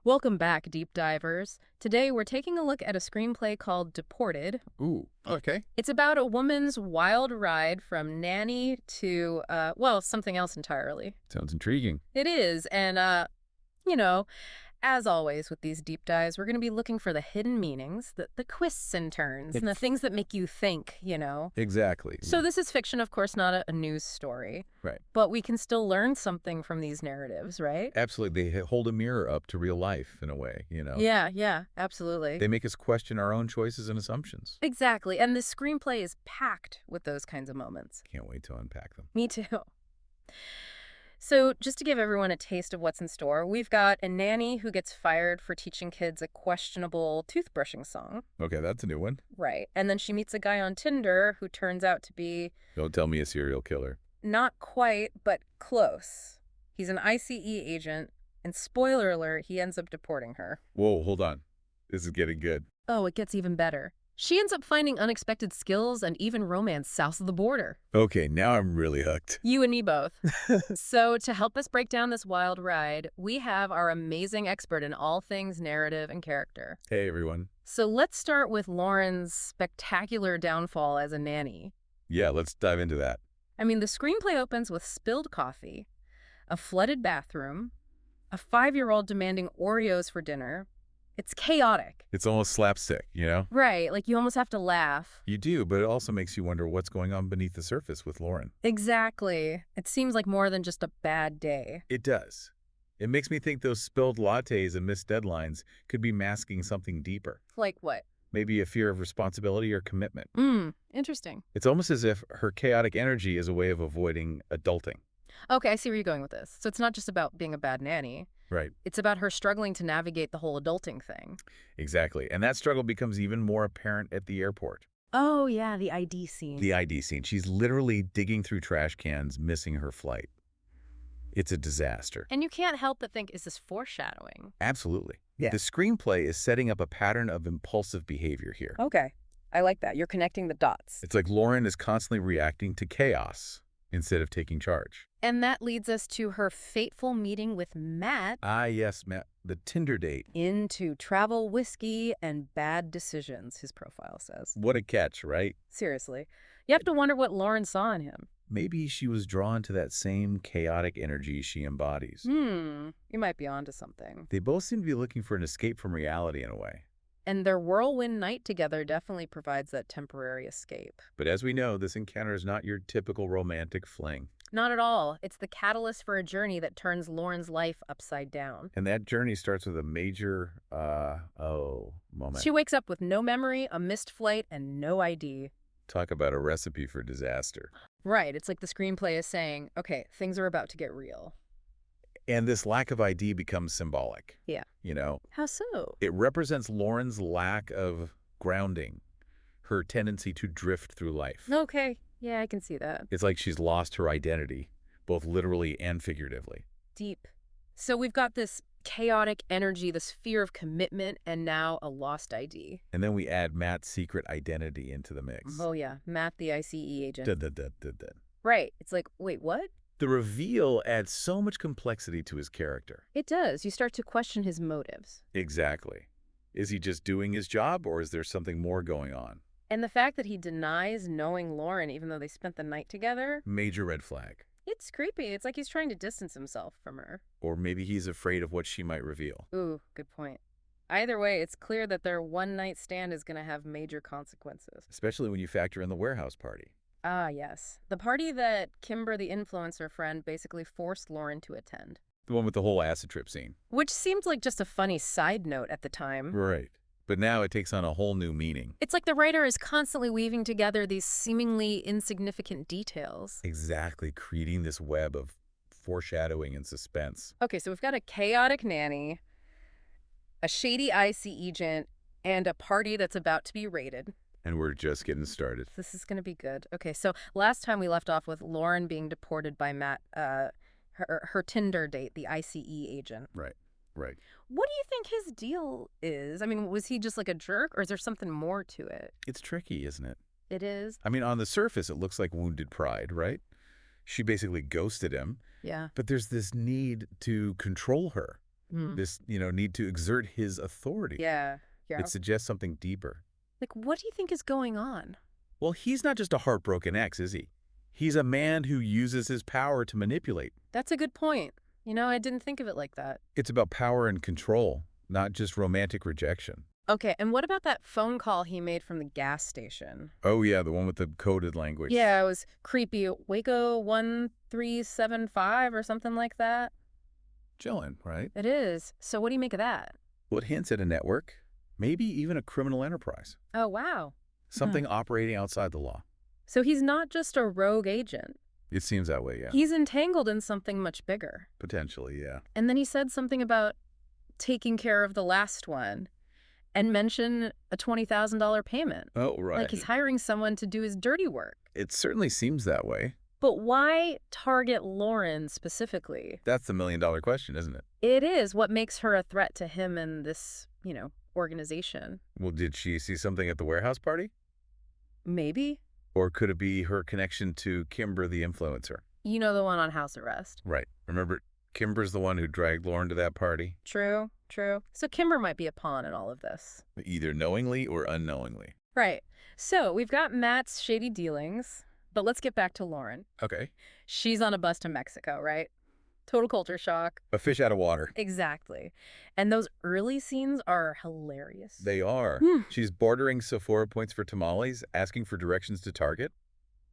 Welcome back, deep divers. Today we're taking a look at a screenplay called Deported. Ooh, okay. It's about a woman's wild ride from nanny to, something else entirely. Sounds intriguing. It is, and, you know, as always with these deep dives, we're going to be looking for the hidden meanings, the twists and turns, and the things that make you think. Exactly. So this is fiction, of course, not a news story. Right. But we can still learn something from these narratives, right? Absolutely. They hold a mirror up to real life in a way. Yeah, absolutely. They make us question our own choices and assumptions. Exactly. And this screenplay is packed with those kinds of moments. Can't wait to unpack them. Me too. So just to give everyone a taste of what's in store, we've got a nanny who gets fired for teaching kids a questionable toothbrushing song. Okay, that's a new one. Right. And then she meets a guy on Tinder who turns out to be... Don't tell me a serial killer. Not quite, but close. He's an ICE agent, and spoiler alert, he ends up deporting her. Whoa, hold on. This is getting good. Oh, it gets even better. She ends up finding unexpected skills and even romance south of the border. Okay, now I'm really hooked. You and me both. So to help us break down this wild ride, we have our amazing expert in all things narrative and character. Hey, everyone. So let's start with Lauren's spectacular downfall as a nanny. Yeah, let's dive into that. I mean, the screenplay opens with spilled coffee, a flooded bathroom, a 5-year-old demanding Oreos for dinner. It's chaotic. It's almost slapstick. Right, like you almost have to laugh. You do, but it also makes you wonder what's going on beneath the surface with Lauren. Exactly. It seems like more than just a bad day. It does. It makes me think those spilled lattes and missed deadlines could be masking something deeper. Like what? Maybe a fear of responsibility or commitment. Interesting. It's almost as if her chaotic energy is a way of avoiding adulting. Okay, I see where you're going with this. So it's not just about being a bad nanny. Right. It's about her struggling to navigate the whole adulting thing. Exactly. And that struggle becomes even more apparent at the airport. Oh, yeah, the ID scene. The ID scene. She's literally digging through trash cans, missing her flight. It's a disaster. And you can't help but think, is this foreshadowing? Absolutely. Yeah. The screenplay is setting up a pattern of impulsive behavior here. Okay, I like that. You're connecting the dots. It's like Lauren is constantly reacting to chaos instead of taking charge. And that leads us to her fateful meeting with Matt. Ah, yes, Matt. The Tinder date. Into travel, whiskey, and bad decisions, his profile says. What a catch, right? Seriously. You have to wonder what Lauren saw in him. Maybe she was drawn to that same chaotic energy she embodies. You might be onto something. They both seem to be looking for an escape from reality in a way. And their whirlwind night together definitely provides that temporary escape. But as we know, this encounter is not your typical romantic fling. Not at all. It's the catalyst for a journey that turns Lauren's life upside down. And that journey starts with a major, moment. She wakes up with no memory, a missed flight, and no ID. Talk about a recipe for disaster. Right. It's like the screenplay is saying, okay, things are about to get real. And this lack of ID becomes symbolic. Yeah. How so? It represents Lauren's lack of grounding, her tendency to drift through life. Okay. Yeah, I can see that. It's like she's lost her identity, both literally and figuratively. Deep. So we've got this chaotic energy, this fear of commitment, and now a lost ID. And then we add Matt's secret identity into the mix. Oh, yeah. Matt, the ICE agent. Dun. Right. It's like, wait, what? The reveal adds so much complexity to his character. It does. You start to question his motives. Exactly. Is he just doing his job, or is there something more going on? And the fact that he denies knowing Lauren, even though they spent the night together. Major red flag. It's creepy. It's like he's trying to distance himself from her. Or maybe he's afraid of what she might reveal. Ooh, good point. Either way, it's clear that their one-night stand is going to have major consequences. Especially when you factor in the warehouse party. Ah, yes. The party that Kimber, the influencer friend, basically forced Lauren to attend. The one with the whole acid trip scene. Which seemed like just a funny side note at the time. Right. But now it takes on a whole new meaning. It's like the writer is constantly weaving together these seemingly insignificant details. Exactly, creating this web of foreshadowing and suspense. Okay, so we've got a chaotic nanny, a shady IC agent, and a party that's about to be raided. And we're just getting started. This is going to be good. Okay, so last time we left off with Lauren being deported by Matt, her Tinder date, the ICE agent. Right. What do you think his deal is? I mean, was he just like a jerk, or is there something more to it? It's tricky, isn't it? It is. I mean, on the surface, it looks like wounded pride, right? She basically ghosted him. Yeah. But there's this need to control her. This, need to exert his authority. Yeah. It suggests something deeper. Like, what do you think is going on? Well, he's not just a heartbroken ex, is he? He's a man who uses his power to manipulate. That's a good point. I didn't think of it like that. It's about power and control, not just romantic rejection. Okay, and what about that phone call he made from the gas station? Oh, yeah, the one with the coded language. Yeah, it was creepy. Waco 1375 or something like that. Chillin', right? It is. So what do you make of that? Well, it hints at a network, maybe even a criminal enterprise. Oh, wow. Something operating outside the law. So he's not just a rogue agent. It seems that way, yeah. He's entangled in something much bigger. Potentially, yeah. And then he said something about taking care of the last one and mentioned a $20,000 payment. Oh, right. Like he's hiring someone to do his dirty work. It certainly seems that way. But why target Lauren specifically? That's the million-dollar question, isn't it? It is. What makes her a threat to him and this, organization? Well, did she see something at the warehouse party? Maybe. Or could it be her connection to Kimber, the influencer? The one on house arrest. Right. Remember, Kimber's the one who dragged Lauren to that party? True. So Kimber might be a pawn in all of this. Either knowingly or unknowingly. Right. So we've got Matt's shady dealings, but let's get back to Lauren. Okay. She's on a bus to Mexico, right? Total culture shock. A fish out of water. Exactly. And those early scenes are hilarious. They are. She's bartering Sephora points for tamales, asking for directions to Target.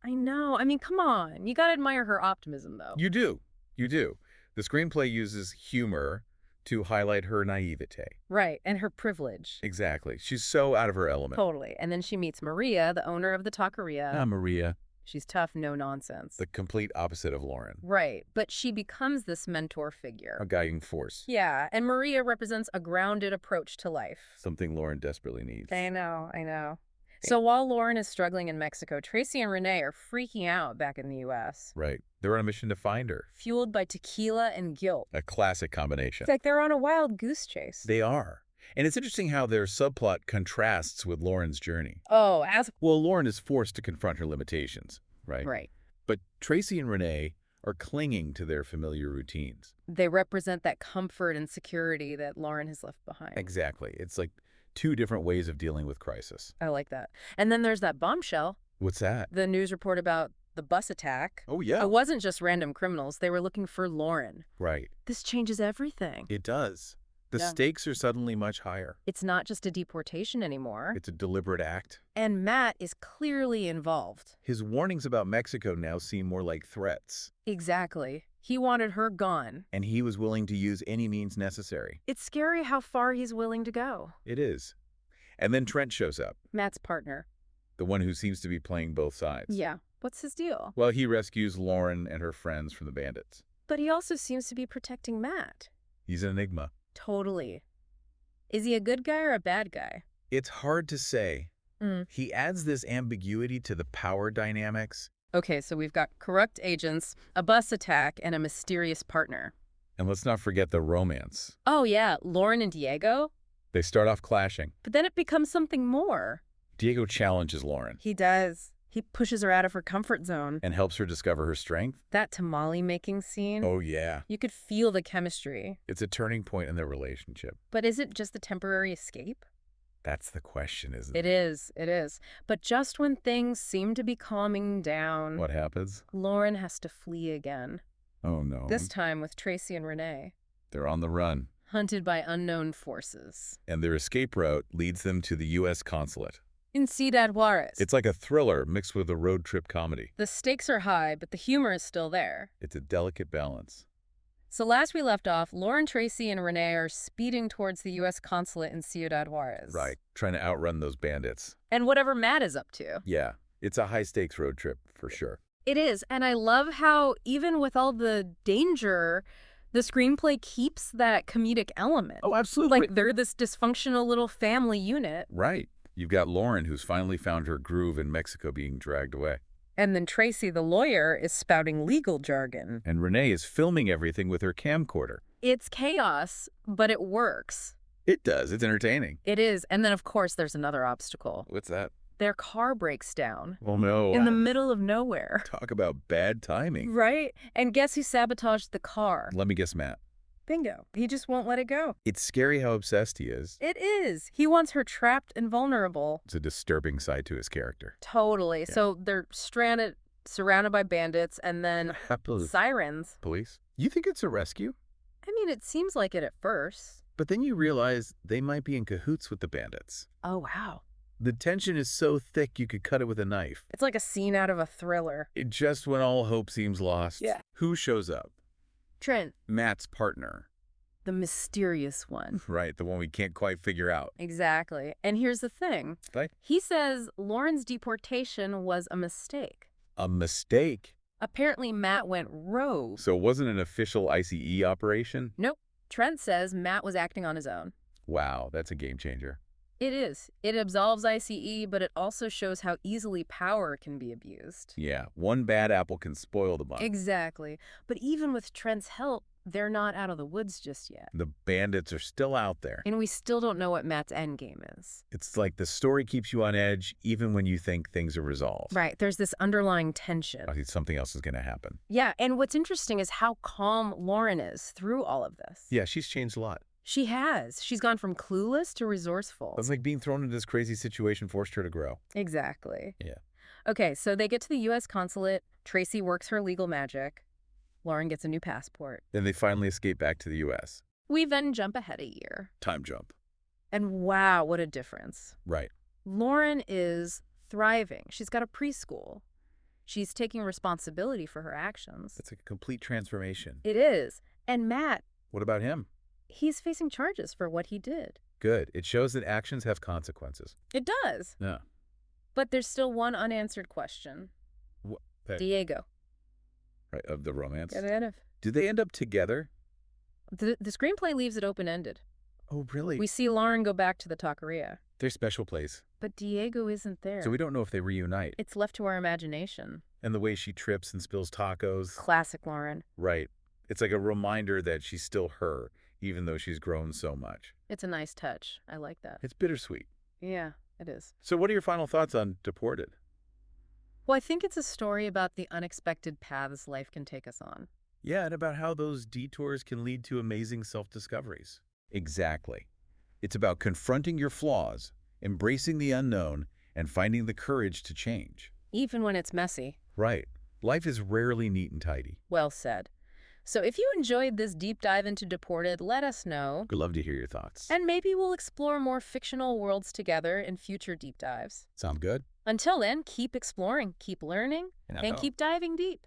I know. I mean, come on. You gotta admire her optimism, though. You do. The screenplay uses humor to highlight her naivete. Right, and her privilege. Exactly. She's so out of her element. Totally. And then she meets Maria, the owner of the taqueria. Ah, Maria. She's tough, no nonsense. The complete opposite of Lauren. Right, but she becomes this mentor figure. A guiding force. Yeah, and Maria represents a grounded approach to life. Something Lauren desperately needs. I know. So while Lauren is struggling in Mexico, Tracy and Renee are freaking out back in the U.S. Right. They're on a mission to find her. Fueled by tequila and guilt. A classic combination. It's like they're on a wild goose chase. They are. And it's interesting how their subplot contrasts with Lauren's journey. Oh, Well, Lauren is forced to confront her limitations, right? Right. But Tracy and Renee are clinging to their familiar routines. They represent that comfort and security that Lauren has left behind. Exactly. It's like two different ways of dealing with crisis. I like that. And then there's that bombshell. What's that? The news report about the bus attack. Oh, yeah. It wasn't just random criminals. They were looking for Lauren. Right. This changes everything. It does. The Yeah. stakes are suddenly much higher. It's not just a deportation anymore. It's a deliberate act. And Matt is clearly involved. His warnings about Mexico now seem more like threats. Exactly. He wanted her gone. And he was willing to use any means necessary. It's scary how far he's willing to go. It is. And then Trent shows up, Matt's partner. the one who seems to be playing both sides. Yeah. What's his deal? Well, he rescues Lauren and her friends from the bandits. But he also seems to be protecting Matt. He's an enigma. Totally. Is he a good guy or a bad guy? It's hard to say. He adds this ambiguity to the power dynamics. Okay, so we've got corrupt agents, a bus attack, and a mysterious partner. And let's not forget the romance. Oh, yeah, Lauren and Diego? They start off clashing. But then it becomes something more. Diego challenges Lauren He does. He pushes her out of her comfort zone. and helps her discover her strength. That tamale-making scene, Oh, yeah. you could feel the chemistry. It's a turning point in their relationship. But is it just a temporary escape? That's the question, isn't It is. But just when things seem to be calming down, What happens? Lauren has to flee again. Oh, no. This time with Tracy and Renee, They're on the run. hunted by unknown forces. And their escape route leads them to the U.S. consulate. In Ciudad Juarez. It's like a thriller mixed with a road trip comedy. The stakes are high, but the humor is still there. It's a delicate balance. So last we left off, Lauren, Tracy, and Renee are speeding towards the U.S. consulate in Ciudad Juarez. Right. Trying to outrun those bandits. And whatever Matt is up to. Yeah. It's a high-stakes road trip, for sure. It is, and I love how even with all the danger, the screenplay keeps that comedic element. Oh, absolutely. Like they're this dysfunctional little family unit. Right. You've got Lauren, who's finally found her groove in Mexico, being dragged away. And then Tracy, the lawyer, is spouting legal jargon. And Renee is filming everything with her camcorder. It's chaos, but it works. It does. It's entertaining. It is. And then, of course, there's another obstacle. What's that? Their car breaks down. Oh, no. In the middle of nowhere. Talk about bad timing. Right? And guess who sabotaged the car? Let me guess, Matt. Bingo. He just won't let it go. It's scary how obsessed he is. It is. He wants her trapped and vulnerable. It's a disturbing side to his character. Totally. Yeah. So they're stranded, surrounded by bandits, and then sirens. Police? You think it's a rescue? I mean, it seems like it at first. But then you realize they might be in cahoots with the bandits. Oh, wow. The tension is so thick you could cut it with a knife. It's like a scene out of a thriller. Just when all hope seems lost. Yeah. Who shows up? Trent. Matt's partner. The mysterious one. Right, the one we can't quite figure out. Exactly. And here's the thing. Right? He says Lauren's deportation was a mistake. A mistake? Apparently, Matt went rogue. So it wasn't an official ICE operation? Nope. Trent says Matt was acting on his own. Wow, that's a game changer. It is. It absolves ICE, but it also shows how easily power can be abused. Yeah, one bad apple can spoil the bunch. Exactly. But even with Trent's help, they're not out of the woods just yet. The bandits are still out there. And we still don't know what Matt's endgame is. It's like the story keeps you on edge even when you think things are resolved. Right. There's this underlying tension. I think something else is going to happen. Yeah, and what's interesting is how calm Lauren is through all of this. Yeah, she's changed a lot. She has. She's gone from clueless to resourceful. It's like being thrown into this crazy situation forced her to grow. Exactly. Yeah. Okay, so they get to the U.S. consulate. Tracy works her legal magic. Lauren gets a new passport. Then they finally escape back to the U.S. We then jump ahead a year. Time jump. And wow, what a difference. Right. Lauren is thriving. She's got a preschool. She's taking responsibility for her actions. That's like a complete transformation. It is. And Matt, What about him? he's facing charges for what he did. Good. It shows that actions have consequences. It does. Yeah. But there's still one unanswered question. Diego. Right, of the romance. Get out of. Do they end up together? The screenplay leaves it open-ended. Oh, really? We see Lauren go back to the taqueria. Their special place. But Diego isn't there. So we don't know if they reunite. It's left to our imagination. And the way she trips and spills tacos. Classic Lauren. Right. It's like a reminder that she's still her, even though she's grown so much. It's a nice touch. I like that. It's bittersweet. Yeah, it is. So what are your final thoughts on Deported? Well, I think it's a story about the unexpected paths life can take us on. Yeah, and about how those detours can lead to amazing self-discoveries. Exactly. It's about confronting your flaws, embracing the unknown, and finding the courage to change. Even when it's messy. Right. Life is rarely neat and tidy. Well said. So if you enjoyed this deep dive into Deported, let us know. We'd love to hear your thoughts. And maybe we'll explore more fictional worlds together in future deep dives. Sound good? Until then, keep exploring, keep learning, and keep diving deep.